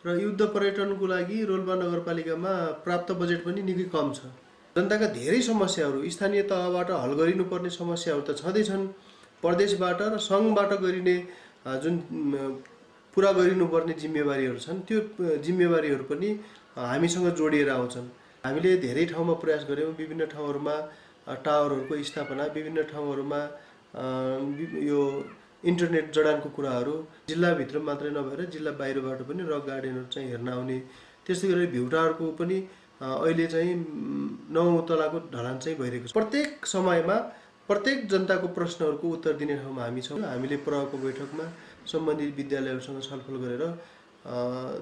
र युद्ध पर्यटनको लागि रोल्पा नगरपालिकामा प्राप्त बजेट पनि निकै कम छ। जनताका धेरै समस्याहरू स्थानीय तहबाट हल गरिनुपर्ने समस्याहरू त छँदैछन्। प्रदेशबाट र सङ्घबाट गरिने जुन पुरा गरिनुपर्ने जिम्मेवारीहरू छन् त्यो जिम्मेवारीहरू पनि हामीसँग जोडिएर आउँछन्। हामीले धेरै ठाउँमा प्रयास गऱ्यौँ। विभिन्न ठाउँहरूमा टावरहरूको स्थापना, विभिन्न ठाउँहरूमा यो इन्टरनेट जडानको कुराहरू जिल्लाभित्र मात्रै नभएर जिल्ला बाहिरबाट पनि रक गार्डनहरू चाहिँ हेर्न आउने, त्यस्तै गरी भ्यू टावरको पनि अहिले चाहिँ 9औं तलाको ढलान चाहिँ भइरहेको छ। प्रत्येक समयमा प्रत्येक जनताको प्रश्नहरूको उत्तर दिने ठाउँमा हामी छौँ। हामीले प्रहको बैठकमा सम्बन्धित विद्यालयहरूसँग छलफल गरेर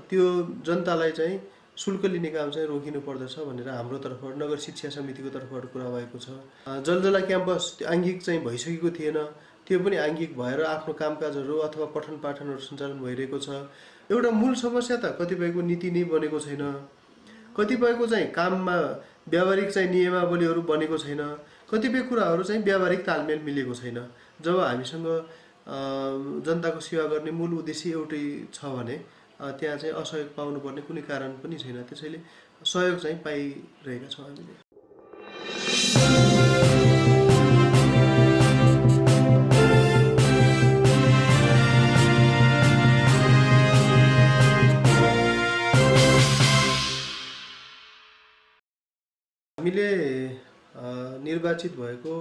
त्यो जनतालाई चाहिँ शुल्क लिने काम चाहिँ रोकिनु पर्दछ भनेर हाम्रो तर्फबाट नगर शिक्षा समितिको तर्फबाट कुरा भएको छ। जलजला क्याम्पस आङ्गिक चाहिँ भइसकेको थिएन, त्यो पनि आङ्गिक भएर आफ्नो कामकाजहरू अथवा पठन पाठनहरू सञ्चालन भइरहेको छ। एउटा मूल समस्या त कतिपयको नीति नै बनेको छैन, कतिपयको चाहिँ काममा व्यावहारिक चाहिँ नियमावलीहरू बनेको छैन, कतिपय कुराहरू चाहिँ व्यावहारिक तालमेल मिलेको छैन। जब हामीसँग जनताको सेवा गर्ने मूल उद्देश्य एउटै छ भने त्यहाँ चाहिँ असहयोग पाउनुपर्ने कुनै कारण पनि छैन। त्यसैले सहयोग चाहिँ पाइरहेका छौँ हामीले। हामीले निर्वाचित भएको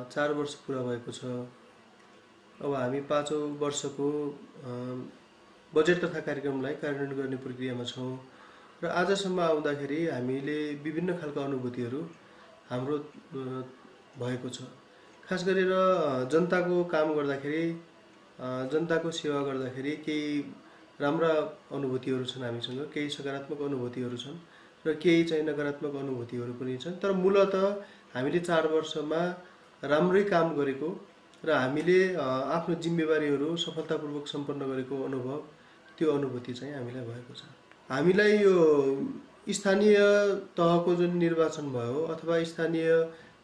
4 वर्ष पुरा भएको छ। अब हामी 5औं वर्षको बजेट तथा कार्यक्रमलाई कार्यान्वयन गर्ने प्रक्रियामा छौँ र आजसम्म आउँदाखेरि हामीले विभिन्न खालका अनुभूतिहरू हाम्रो भएको छ। खास गरेर जनताको काम गर्दाखेरि, जनताको सेवा गर्दाखेरि केही राम्रा अनुभूतिहरू छन् हामीसँग, केही सकारात्मक अनुभूतिहरू छन् र केही चाहिँ नकारात्मक अनुभूतिहरू पनि छन्। तर मूलतः हामीले 4 वर्षमा राम्रै काम गरेको र हामीले आफ्नो जिम्मेवारीहरू सफलतापूर्वक सम्पन्न गरेको त्यो अनुभूति चाहिँ हामीलाई भएको छ। हामीलाई यो स्थानीय तहको जुन निर्वाचन भयो अथवा स्थानीय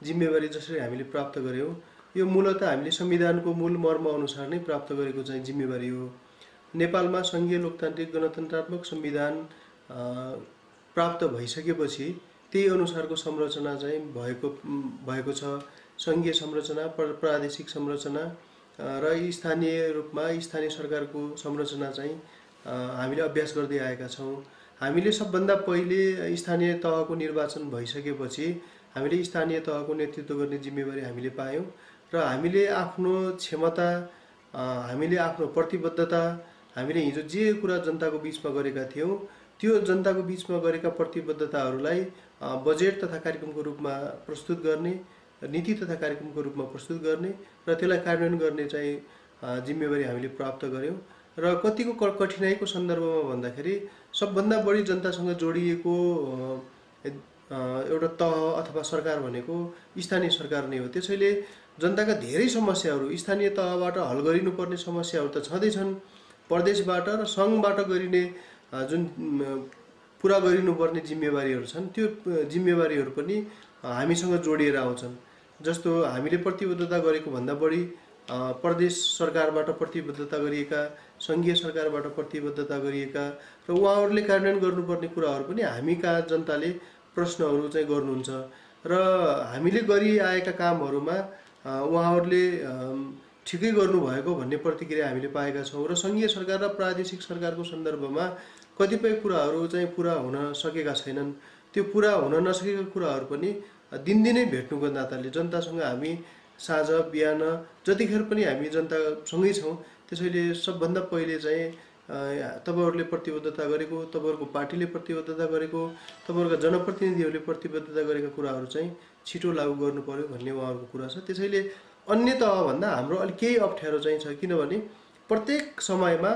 जिम्मेवारी जसरी हामीले प्राप्त गऱ्यौँ, यो मूलतः हामीले संविधानको मूल मर्म अनुसार नै प्राप्त गरेको चाहिँ जिम्मेवारी हो। नेपालमा सङ्घीय लोकतान्त्रिक गणतन्त्रात्मक संविधान प्राप्त भइसकेपछि त्यही अनुसारको संरचना चाहिँ भएको छ। सङ्घीय संरचना, प्रादेशिक संरचना र स्थानीय रूपमा स्थानीय सरकारको संरचना चाहिँ हामीले अभ्यास गर्दै आएका छौँ। हामीले सबभन्दा पहिले स्थानीय तहको निर्वाचन भइसकेपछि हामीले स्थानीय तहको नेतृत्व गर्ने जिम्मेवारी हामीले पायौँ र हामीले आफ्नो क्षमता, हामीले आफ्नो प्रतिबद्धता, हामीले हिजो जे कुरा जनताको बिचमा गरेका थियौँ त्यो जनताको बिचमा गरेका प्रतिबद्धताहरूलाई बजेट तथा कार्यक्रमको रूपमा प्रस्तुत गर्ने, नीति तथा कार्यक्रमको रूपमा प्रस्तुत गर्ने र त्यसलाई कार्यान्वयन गर्ने चाहिँ जिम्मेवारी हामीले प्राप्त गऱ्यौँ। र कतिको कठिनाइको सन्दर्भमा भन्दाखेरि सबभन्दा बढी जनतासँग जोडिएको एउटा तह अथवा सरकार भनेको स्थानीय सरकार नै हो। त्यसैले जनताका धेरै समस्याहरू स्थानीय तहबाट हल गरिनुपर्ने समस्याहरू त छँदैछन्। प्रदेशबाट र सङ्घबाट गरिने जुन पुरा गरिनुपर्ने जिम्मेवारीहरू छन् त्यो जिम्मेवारीहरू पनि हामीसँग जोडिएर आउँछन्। जस्तो हामीले प्रतिबद्धता गरेको भन्दा बढी प्रदेश सरकारबाट प्रतिबद्धता गरिएका, सङ्घीय सरकारबाट प्रतिबद्धता गरिएका र उहाँहरूले कार्यान्वयन गर्नुपर्ने कुराहरू पनि हामी कहाँ जनताले प्रश्नहरू चाहिँ गर्नुहुन्छ र हामीले गरिआएका कामहरूमा उहाँहरूले ठिकै गर्नुभएको भन्ने प्रतिक्रिया हामीले पाएका छौँ। र सङ्घीय सरकार र प्रादेशिक सरकारको सन्दर्भमा कतिपय कुराहरू चाहिँ पुरा हुन सकेका छैनन्। त्यो पुरा हुन नसकेका कुराहरू पनि दिनदिनै भेट्नुको नाताले जनतासँग हामी साँझ बिहान जतिखेर पनि हामी जनतासँगै छौँ। त्यसैले सबभन्दा पहिले चाहिँ तपाईँहरूले प्रतिबद्धता गरेको, तपाईँहरूको पार्टीले प्रतिबद्धता गरेको, तपाईँहरूका जनप्रतिनिधिहरूले प्रतिबद्धता गरेका कुराहरू चाहिँ छिटो लागू गर्नु पर्यो भन्ने उहाँहरूको कुरा छ। त्यसैले अन्य तहभन्दा हाम्रो अलिक केही अप्ठ्यारो चाहिँ छ, किनभने प्रत्येक समयमा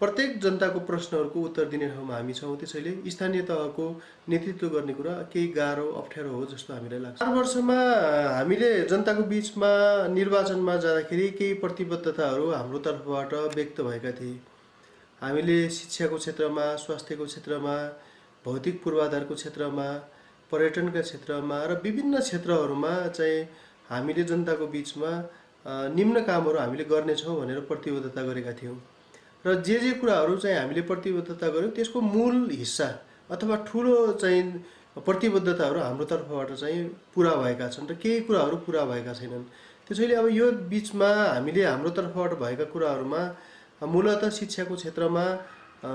प्रत्येक जनताको प्रश्नहरूको उत्तर दिने ठाउँमा हामी छौँ। त्यसैले स्थानीय तहको नेतृत्व गर्ने कुरा केही गाह्रो अप्ठ्यारो हो जस्तो हामीलाई लाग्छ। 4 वर्षमा हामीले जनताको बिचमा निर्वाचनमा जाँदाखेरि केही प्रतिबद्धताहरू हाम्रो तर्फबाट व्यक्त भएका थिए। हामीले शिक्षाको क्षेत्रमा, स्वास्थ्यको क्षेत्रमा, भौतिक पूर्वाधारको क्षेत्रमा, पर्यटनका क्षेत्रमा र विभिन्न क्षेत्रहरूमा चाहिँ हामीले जनताको बिचमा निम्न कामहरू हामीले गर्नेछौँ भनेर प्रतिबद्धता गरेका थियौँ। र र जे कुराहरू चाहिँ हामीले प्रतिबद्धता गर्यौँ त्यसको मूल हिस्सा अथवा ठुलो चाहिँ प्रतिबद्धताहरू हाम्रो तर्फबाट चाहिँ पुरा भएका छन् र केही कुराहरू पुरा भएका छैनन्। त्यसैले अब यो बिचमा हामीले हाम्रो तर्फबाट भएका कुराहरूमा मूलतः शिक्षाको क्षेत्रमा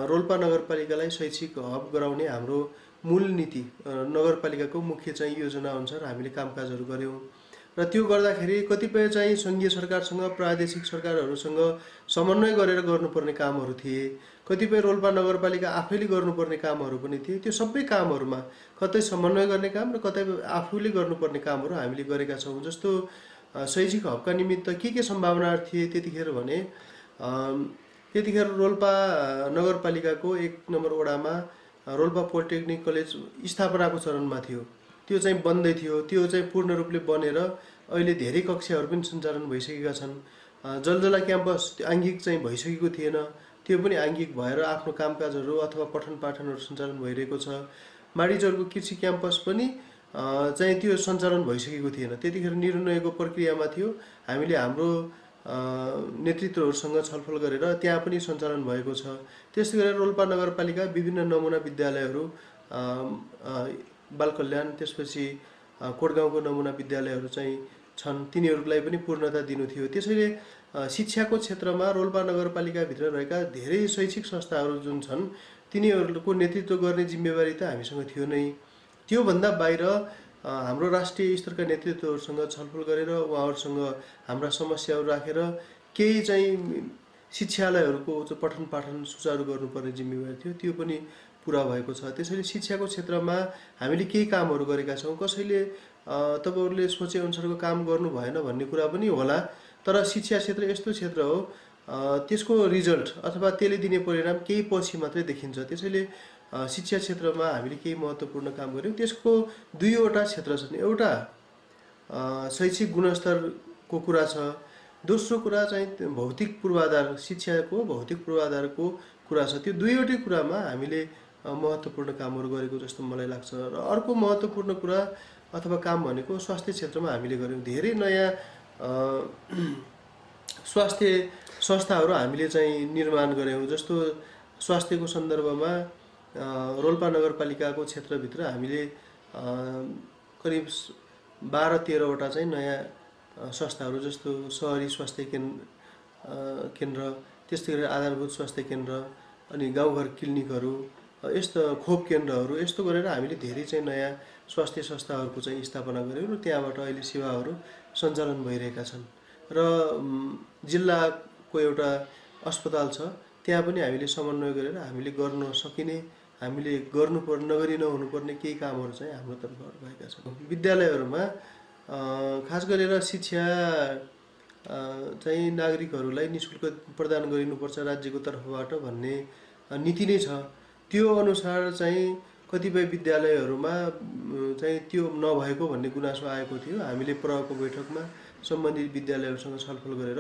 रोल्पा नगरपालिकालाई शैक्षिक हब गराउने हाम्रो मूल नीति नगरपालिकाको मुख्य चाहिँ योजना अनुसार हामीले कामकाजहरू गऱ्यौँ र त्यो गर्दाखेरि कतिपय चाहिँ सङ्घीय सरकारसँग प्रादेशिक सरकारहरूसँग समन्वय गरेर गर्नुपर्ने कामहरू थिए, कतिपय रोल्पा नगरपालिका आफैले गर्नुपर्ने कामहरू पनि थिए। त्यो सबै कामहरूमा कतै समन्वय गर्ने काम र कतै आफूले गर्नुपर्ने कामहरू हामीले गरेका छौँ। जस्तो शैक्षिक हबका निमित्त के सम्भावनाहरू थिए त्यतिखेर भने त्यतिखेर रोल्पा नगरपालिकाको 1 नम्बर वडामा रोल्पा पोलिटेक्निक कलेज स्थापनाको चरणमा थियो। त्यो चाहिँ बन्दै थियो, त्यो चाहिँ पूर्ण रूपले बनेर अहिले धेरै कक्षाहरू पनि सञ्चालन भइसकेका छन्। जलजला क्याम्पस आङ्गिक चाहिँ भइसकेको थिएन, त्यो पनि आङ्गिक भएर आफ्नो कामकाजहरू अथवा पठन पाठनहरू सञ्चालन भइरहेको छ। माडीचौरको कृषि क्याम्पस पनि चाहिँ त्यो सञ्चालन भइसकेको थिएन, त्यतिखेर निर्णयको प्रक्रियामा थियो। हामीले हाम्रो नेतृत्वहरूसँग छलफल गरेर त्यहाँ पनि सञ्चालन भएको छ। त्यस्तै गरेर रोल्पा नगरपालिका विभिन्न नमुना विद्यालयहरू बाल कल्याण त्यसपछि कोटगाउँको नमुना विद्यालयहरू चाहिँ छन्, तिनीहरूलाई पनि पूर्णता दिनु थियो। त्यसैले शिक्षाको क्षेत्रमा रोल्पा नगरपालिकाभित्र रहेका धेरै शैक्षिक संस्थाहरू जुन छन् तिनीहरूको नेतृत्व गर्ने जिम्मेवारी त हामीसँग थियो नै। त्योभन्दा बाहिर हाम्रो राष्ट्रिय स्तरका नेतृत्वहरूसँग छलफल गरेर उहाँहरूसँग हाम्रा समस्याहरू राखेर केही चाहिँ शिक्षालयहरूको पठन पाठन सुचारू गर्नुपर्ने जिम्मेवारी थियो, त्यो पनि पुरा भएको छ। त्यसैले शिक्षाको क्षेत्रमा हामीले केही कामहरू गरेका छौँ। कसैले तपाईँहरूले सोचेअनुसारको काम गर्नु भएन भन्ने कुरा पनि होला, तर शिक्षा क्षेत्र यस्तो क्षेत्र हो त्यसको रिजल्ट अथवा त्यसले दिने परिणाम केही पछि मात्रै देखिन्छ। त्यसैले शिक्षा क्षेत्रमा हामीले केही महत्त्वपूर्ण काम गऱ्यौँ। त्यसको दुईवटा क्षेत्र छन्, एउटा शैक्षिक गुणस्तरको कुरा छ, दोस्रो कुरा चाहिँ भौतिक पूर्वाधार, शिक्षाको भौतिक पूर्वाधारको कुरा छ। त्यो दुईवटै कुरामा हामीले महत्त्वपूर्ण कामहरू गरेको जस्तो मलाई लाग्छ। र अर्को महत्त्वपूर्ण कुरा अथवा काम भनेको स्वास्थ्य क्षेत्रमा हामीले गऱ्यौँ। धेरै नयाँ स्वास्थ्य संस्थाहरू हामीले चाहिँ निर्माण गऱ्यौँ। जस्तो स्वास्थ्यको सन्दर्भमा रोल्पा नगरपालिकाको क्षेत्रभित्र हामीले करिब 12-13वटा चाहिँ नयाँ संस्थाहरू जस्तो सहरी स्वास्थ्य केन्द्र त्यस्तै गरी आधारभूत स्वास्थ्य केन्द्र अनि गाउँघर क्लिनिकहरू यस्तो खोप केन्द्रहरू यस्तो गरेर हामीले धेरै चाहिँ नयाँ स्वास्थ्य संस्थाहरूको चाहिँ स्थापना गऱ्यौँ र त्यहाँबाट अहिले सेवाहरू सञ्चालन भइरहेका छन्। र जिल्लाको एउटा अस्पताल छ, त्यहाँ पनि हामीले समन्वय गरेर हामीले गर्न सकिने, हामीले नगरी नहुनुपर्ने केही कामहरू चाहिँ हाम्रो तर्फबाट भएका छन्। विद्यालयहरूमा खास गरेर शिक्षा चाहिँ नागरिकहरूलाई निःशुल्क प्रदान गरिनुपर्छ राज्यको तर्फबाट भन्ने नीति नै छ। त्यो अनुसार चाहिँ कतिपय विद्यालयहरूमा चाहिँ त्यो नभएको भन्ने गुनासो आएको थियो। हामीले प्रहको बैठकमा सम्बन्धित विद्यालयहरूसँग छलफल गरेर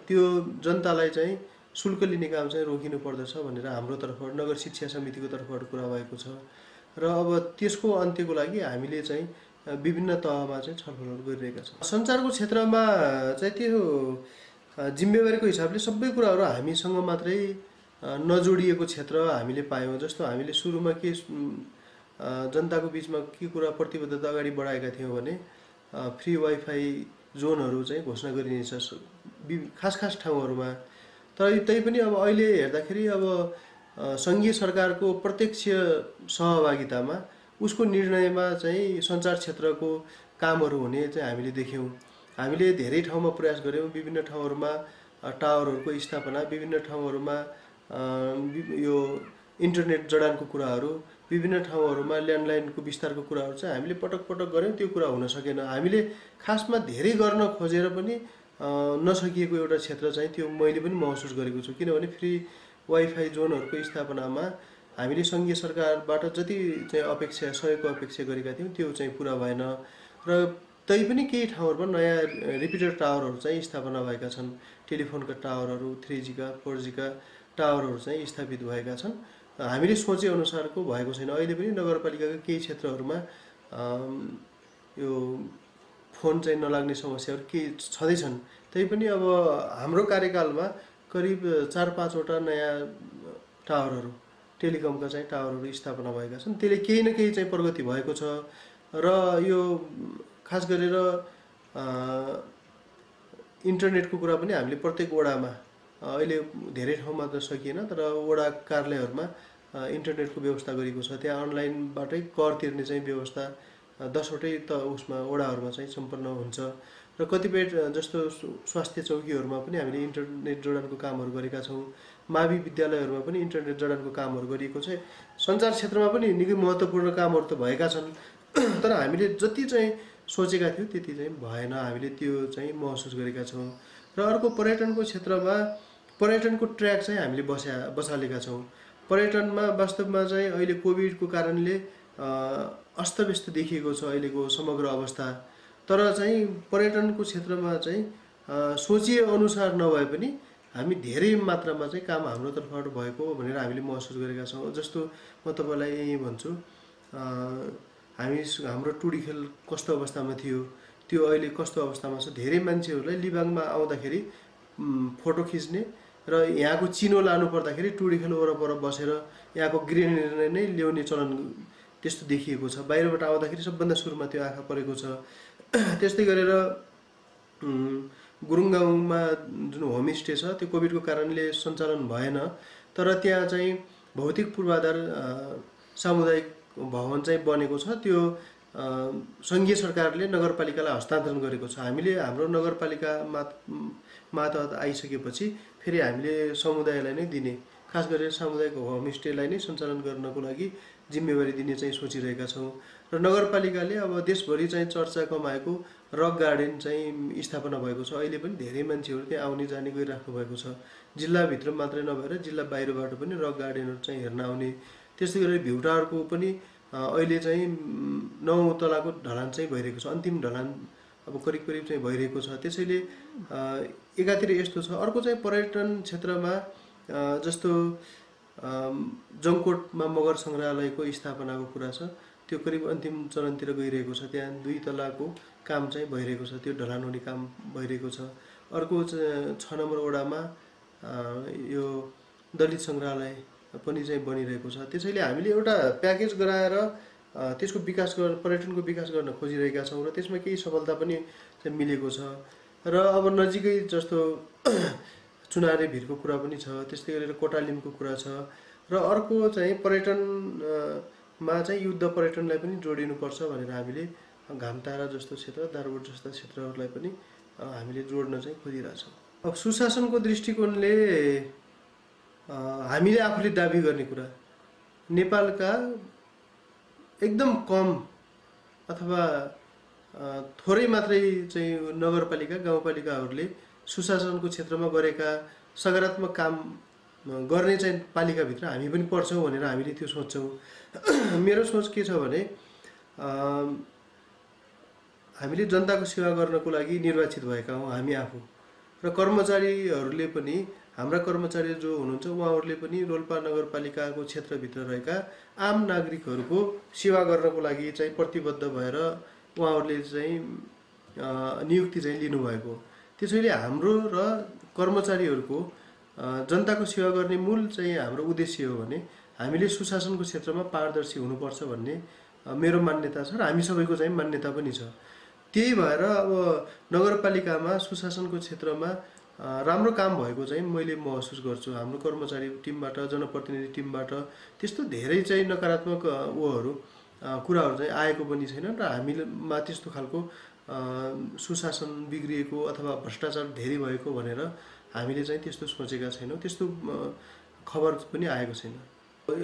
त्यो जनतालाई चाहिँ शुल्क लिने काम चाहिँ रोकिनु पर्दछ भनेर हाम्रो तर्फबाट नगर शिक्षा समितिको तर्फबाट कुरा भएको छ। र अब त्यसको अन्त्यको लागि हामीले चाहिँ विभिन्न तहमा चाहिँ छलफलहरू गरिरहेका छौँ। सञ्चारको क्षेत्रमा चाहिँ त्यो जिम्मेवारीको हिसाबले सबै कुराहरू हामीसँग मात्रै नजोडिएको क्षेत्र हामीले पायौँ। जस्तो हामीले सुरुमा के जनताको बिचमा के कुरा प्रतिबद्धता अगाडि बढाएका थियौँ भने फ्री वाइफाई जोनहरू चाहिँ घोषणा गरिनेछ खास ठाउँहरूमा। तर तैपनि अब अहिले हेर्दाखेरि अब सङ्घीय सरकारको प्रत्यक्ष सहभागितामा उसको निर्णयमा चाहिँ सञ्चार क्षेत्रको कामहरू हुने चाहिँ हामीले देख्यौँ। हामीले धेरै ठाउँमा प्रयास गऱ्यौँ, विभिन्न ठाउँहरूमा टावरहरूको स्थापना, विभिन्न ठाउँहरूमा यो इन्टरनेट जडानको कुराहरू, विभिन्न ठाउँहरूमा ल्यान्डलाइनको विस्तारको कुराहरू चाहिँ हामीले पटक गऱ्यौँ, त्यो कुरा हुन सकेन। हामीले खासमा धेरै गर्न खोजेर पनि नसकिएको एउटा क्षेत्र चाहिँ त्यो मैले पनि महसुस गरेको छु। किनभने फ्री वाइफाई जोनहरूको स्थापनामा हामीले सङ्घीय सरकारबाट जति चाहिँ सहयोगको अपेक्षा गरेका थियौँ त्यो चाहिँ पुरा भएन। र तैपनि केही ठाउँहरूमा नयाँ रिपिटर टावरहरू चाहिँ स्थापना भएका छन्। टेलिफोनका टावरहरू 3G का 4G का टावरहरू चाहिँ स्थापित भएका छन्। हामीले सोचेअनुसारको भएको छैन। अहिले पनि नगरपालिकाका केही क्षेत्रहरूमा यो फोन चाहिँ नलाग्ने समस्याहरू केही छँदैछन्। तैपनि अब हाम्रो कार्यकालमा करिब 4-5 वटा नयाँ टावरहरू टेलिकमका चाहिँ टावरहरू स्थापना भएका छन्। त्यसले केही न केही चाहिँ प्रगति भएको छ र यो खास गरेर इन्टरनेटको कुरा पनि हामीले प्रत्येक वडामा अहिले धेरै ठाउँमा त सकिएन, तर वडा कार्यालयहरूमा इन्टरनेटको व्यवस्था गरिएको छ। त्यहाँ अनलाइनबाटै कर तिर्ने चाहिँ व्यवस्था 10वटै त उसमा वडाहरूमा चाहिँ सम्पन्न हुन्छ र कतिपय जस्तो स्वास्थ्य चौकीहरूमा पनि हामीले इन्टरनेट जडानको कामहरू गरेका छौँ। मावि विद्यालयहरूमा पनि इन्टरनेट जडानको कामहरू गरिएको छ। सञ्चार क्षेत्रमा पनि निकै महत्त्वपूर्ण कामहरू त भएका छन्, तर हामीले जति चाहिँ सोचेका थियौँ त्यति चाहिँ भएन, हामीले त्यो चाहिँ महसुस गरेका छौँ। र अर्को पर्यटनको क्षेत्रमा पर्यटनको ट्र्याक चाहिँ हामीले बसालेका छौँ। पर्यटनमा वास्तवमा चाहिँ अहिले कोभिडको कारणले अस्तव्यस्त देखिएको छ अहिलेको समग्र अवस्था, तर चाहिँ पर्यटनको क्षेत्रमा चाहिँ सोचिए अनुसार नभए पनि हामी धेरै मात्रामा चाहिँ काम हाम्रो तर्फबाट भएको भनेर हामीले महसुस गरेका छौँ। जस्तो म तपाईँलाई यही भन्छु, हाम्रो टुडी खेल कस्तो अवस्थामा थियो, त्यो अहिले कस्तो अवस्थामा छ। धेरै मान्छेहरूलाई लिबाङमा आउँदाखेरि फोटो खिच्ने र यहाँको चिनो लानु पर्दाखेरि टुडी खेल वरपर बसेर यहाँको ग्रिनरी नै ल्याउने चलन त्यस्तो देखिएको छ। बाहिरबाट आउँदाखेरि सबभन्दा सुरुमा त्यो आँखा परेको छ। त्यस्तै गरेर गुरुङ गाउँमा जुन होमस्टे छ त्यो कोभिडको कारणले सञ्चालन भएन, तर त्यहाँ चाहिँ भौतिक पूर्वाधार सामुदायिक भवन चाहिँ बनेको छ। त्यो सङ्घीय सरकारले नगरपालिकालाई हस्तान्तरण गरेको छ। हामीले हाम्रो नगरपालिका मातहत आइसकेपछि फेरि हामीले समुदायलाई नै दिने, खास गरेर सामुदायिक होमस्टेलाई नै सञ्चालन गर्नको लागि जिम्मेवारी दिने चाहिँ सोचिरहेका छौँ। र नगरपालिकाले अब देशभरि चाहिँ चर्चा कमाएको रक गार्डन चाहिँ स्थापना भएको छ। अहिले पनि धेरै मान्छेहरू त्यहाँ आउने जाने गरिराख्नु भएको छ। जिल्लाभित्र मात्रै नभएर जिल्ला बाहिरबाट पनि रक गार्डनहरू चाहिँ हेर्न आउने। त्यस्तै गरेर भिउटाहरूको पनि अहिले चाहिँ 9 तलाको ढलान चाहिँ भइरहेको छ। अन्तिम ढलान अब करिब चाहिँ भइरहेको छ। त्यसैले एकातिर यस्तो छ। अर्को चाहिँ पर्यटन क्षेत्रमा जस्तो जङ्कोटमा मगर सङ्ग्रहालयको स्थापनाको कुरा छ, त्यो करिब अन्तिम चरणतिर गइरहेको छ। त्यहाँ 2 तलाको काम चाहिँ भइरहेको छ, त्यो ढलान हुने काम भइरहेको छ। अर्को 6 नम्बर वडामा यो दलित सङ्ग्रहालय पनि चाहिँ बनिरहेको छ। त्यसैले हामीले एउटा प्याकेज गराएर त्यसको विकास पर्यटनको विकास गर्न खोजिरहेका छौँ र त्यसमा केही सफलता पनि चाहिँ मिलेको छ। र अब नजिकै जस्तो चुनारे भिरको कुरा पनि छ, त्यस्तै गरेर कोटालिमको कुरा छ। र अर्को चाहिँ पर्यटनमा चाहिँ युद्ध पर्यटनलाई पनि जोडिनुपर्छ भनेर हामीले घामतारा जस्तो क्षेत्र, दारबोट जस्ता क्षेत्रहरूलाई पनि हामीले जोड्न चाहिँ खोजिरहेछौँ। अब सुशासनको दृष्टिकोणले हामीले आफूले दाबी गर्ने कुरा, नेपालका एकदम कम अथवा थोरै मात्रै चाहिँ नगरपालिका गाउँपालिकाहरूले सुशासनको क्षेत्रमा गरेका सकारात्मक काम गर्ने चाहिँ पालिकाभित्र हामी पनि पर्छौँ भनेर हामीले त्यो सोच्छौँ। मेरो सोच के छ भने हामीले जनताको सेवा गर्नको लागि निर्वाचित भएका हौँ हामी आफू, र कर्मचारीहरूले पनि, हाम्रा कर्मचारी जो हुनुहुन्छ उहाँहरूले पनि रोल्पा नगरपालिकाको क्षेत्रभित्र रहेका आम नागरिकहरूको सेवा गर्नको लागि चाहिँ प्रतिबद्ध भएर उहाँहरूले चाहिँ नियुक्ति चाहिँ लिनुभएको। त्यसैले हाम्रो र कर्मचारीहरूको जनताको सेवा गर्ने मूल चाहिँ हाम्रो उद्देश्य हो भने हामीले सुशासनको क्षेत्रमा पारदर्शी हुनुपर्छ भन्ने मेरो मान्यता छ र हामी सबैको चाहिँ मान्यता पनि छ। त्यही भएर अब नगरपालिकामा सुशासनको क्षेत्रमा राम्रो काम भएको चाहिँ मैले महसुस गर्छु। हाम्रो कर्मचारी टिमबाट, जनप्रतिनिधि टिमबाट त्यस्तो धेरै चाहिँ नकारात्मक कुराहरू चाहिँ आएको पनि छैन र हामीमा त्यस्तो खालको सुशासन बिग्रिएको अथवा भ्रष्टाचार धेरै भएको भनेर हामीले चाहिँ त्यस्तो सोचेका छैनौँ। त्यस्तो खबर पनि आएको छैन।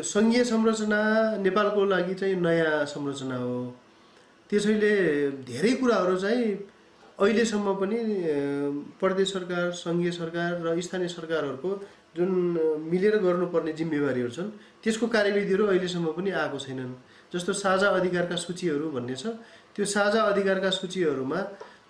सङ्घीय संरचना नेपालको लागि चाहिँ नयाँ संरचना हो। त्यसैले धेरै कुराहरू चाहिँ अहिलेसम्म पनि प्रदेश सरकार, सङ्घीय सरकार र स्थानीय सरकारहरूको जुन मिलेर गर्नुपर्ने जिम्मेवारीहरू छन् त्यसको कार्यविधिहरू अहिलेसम्म पनि आएको छैनन्। जस्तो साझा अधिकारका सूचीहरू भन्ने छ, त्यो साझा अधिकारका सूचीहरूमा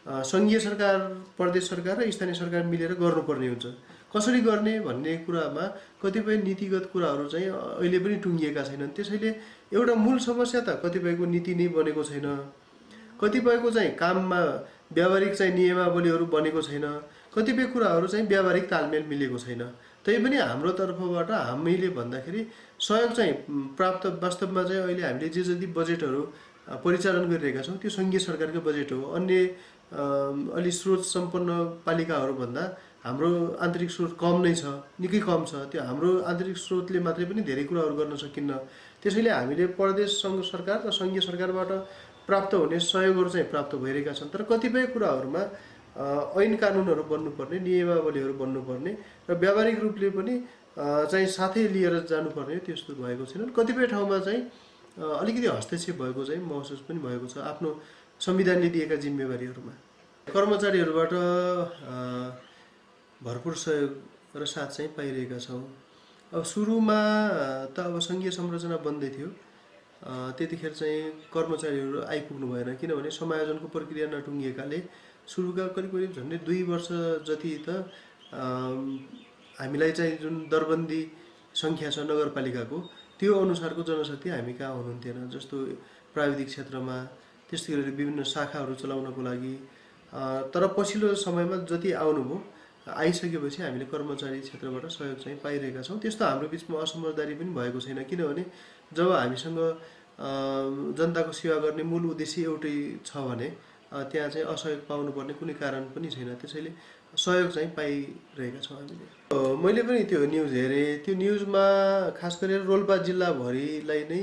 सङ्घीय सरकार, प्रदेश सरकार र स्थानीय सरकार मिलेर गर्नुपर्ने हुन्छ। कसरी गर्ने भन्ने कुरामा कतिपय नीतिगत कुराहरू चाहिँ अहिले पनि टुङ्गिएका छैनन्। त्यसैले एउटा मूल समस्या त कतिपयको नीति नै बनेको छैन, कतिपयको चाहिँ काममा व्यावहारिक चाहिँ नियमावलीहरू बनेको छैन, कतिपय कुराहरू चाहिँ व्यावहारिक तालमेल मिलेको छैन। तैपनि हाम्रो तर्फबाट हामीले भन्दाखेरि सहयोग चाहिँ प्राप्त वास्तवमा चाहिँ अहिले हामीले जे जति बजेटहरू परिचालन गरिरहेका छौँ त्यो सङ्घीय सरकारकै बजेट हो। अन्य अलि स्रोत सम्पन्न पालिकाहरूभन्दा हाम्रो आन्तरिक स्रोत कम नै छ, निकै कम छ। त्यो हाम्रो आन्तरिक स्रोतले मात्रै पनि धेरै कुराहरू गर्न सकिन्न। त्यसैले हामीले प्रदेश सङ्घ सरकार र सङ्घीय सरकारबाट प्राप्त हुने सहयोगहरू चाहिँ प्राप्त भइरहेका छन्। तर कतिपय कुराहरूमा ऐन कानुनहरू बन्नुपर्ने, नियमावलीहरू बन्नुपर्ने र व्यावहारिक रूपले पनि चाहिँ साथै लिएर जानुपर्ने त्यस्तो भएको छैन। कतिपय ठाउँमा चाहिँ अलिकति हस्तक्षेप भएको चाहिँ महसुस पनि भएको छ आफ्नो संविधानले दिएका जिम्मेवारीहरूमा। कर्मचारीहरूबाट भरपुर सहयोग र साथ चाहिँ पाइरहेका छौँ। अब सुरुमा त अब सङ्घीय संरचना बन्दै थियो, त्यतिखेर चाहिँ कर्मचारीहरू आइपुग्नु भएन, किनभने समायोजनको प्रक्रिया नटुङ्गिएकाले सुरुका करिब करिब झन्डै 2 वर्ष जति त हामीलाई चाहिँ जुन दरबन्दी सङ्ख्या छ नगरपालिकाको त्यो अनुसारको जनशक्ति हामी कहाँ हुनुहुन्थेन। जस्तो प्राविधिक क्षेत्रमा, त्यस्तै गरी विभिन्न शाखाहरू चलाउनको लागि। तर पछिल्लो समयमा जति आउनुभयो, आइसकेपछि हामीले कर्मचारी क्षेत्रबाट सहयोग चाहिँ पाइरहेका छौँ। त्यस्तो हाम्रो बिचमा असमझदारी पनि भएको छैन, किनभने जब हामीसँग जनताको सेवा गर्ने मूल उद्देश्य एउटै छ भने त्यहाँ चाहिँ असहयोग पाउनुपर्ने कुनै कारण पनि छैन। त्यसैले सहयोग चाहिँ पाइरहेका छौँ हामीले। मैले पनि त्यो न्युज हेरेँ। त्यो न्युजमा खास गरेर रोल्पा जिल्लाभरिलाई नै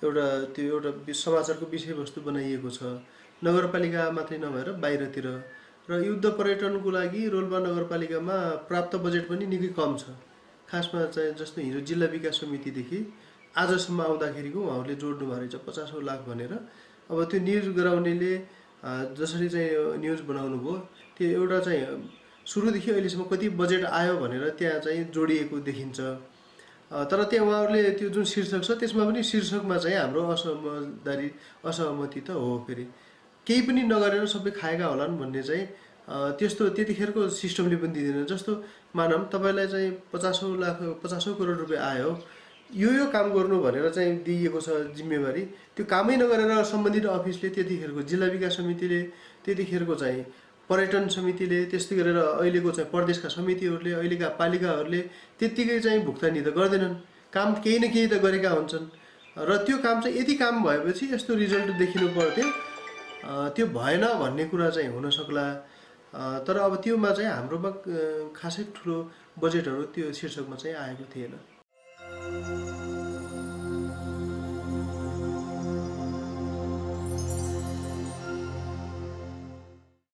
एउटा समाचारको विषयवस्तु बनाइएको छ, नगरपालिका मात्रै नभएर बाहिरतिर। र युद्ध पर्यटनको लागि रोल्पा नगरपालिकामा प्राप्त बजेट पनि निकै कम छ। खासमा चाहिँ जस्तो हिजो जिल्ला विकास समितिदेखि आजसम्म आउँदाखेरिको उहाँहरूले जोड्नु भएको रहेछ 50 लाख भनेर। अब त्यो न्युज गराउनेले जसरी चाहिँ न्युज बनाउनु भयो, त्यो एउटा चाहिँ सुरुदेखि अहिलेसम्म कति बजेट आयो भनेर त्यहाँ चाहिँ जोडिएको देखिन्छ। तर त्यहाँ उहाँहरूले त्यो जुन शीर्षक छ त्यसमा पनि शीर्षकमा चाहिँ हाम्रो असहमति त हो। फेरि केही पनि नगरेर सबै खाएका होलान् भन्ने चाहिँ त्यतिखेरको सिस्टमले पनि दिँदैन। जस्तो मानौँ तपाईँलाई चाहिँ 50 करोड रुपियाँ आयो, यो काम गर्नु भनेर चाहिँ दिइएको छ जिम्मेवारी। त्यो कामै नगरेर सम्बन्धित अफिसले, त्यतिखेरको जिल्ला विकास समितिले, त्यतिखेरको चाहिँ पर्यटन समितिले, त्यस्तै गरेर अहिलेको चाहिँ प्रदेशका समितिहरूले, अहिलेका पालिकाहरूले त्यत्तिकै चाहिँ भुक्तानी त गर्दैनन्। काम केही न केही त गरेका हुन्छन् र त्यो काम चाहिँ यति काम भएपछि यस्तो रिजल्ट देखिनु पर्थ्यो, त्यो भएन भन्ने कुरा चाहिँ हुन सक्ला। तर अब त्योमा चाहिँ हाम्रोमा खासै ठुलो बजेटहरू त्यो शीर्षकमा चाहिँ आएको थिएन।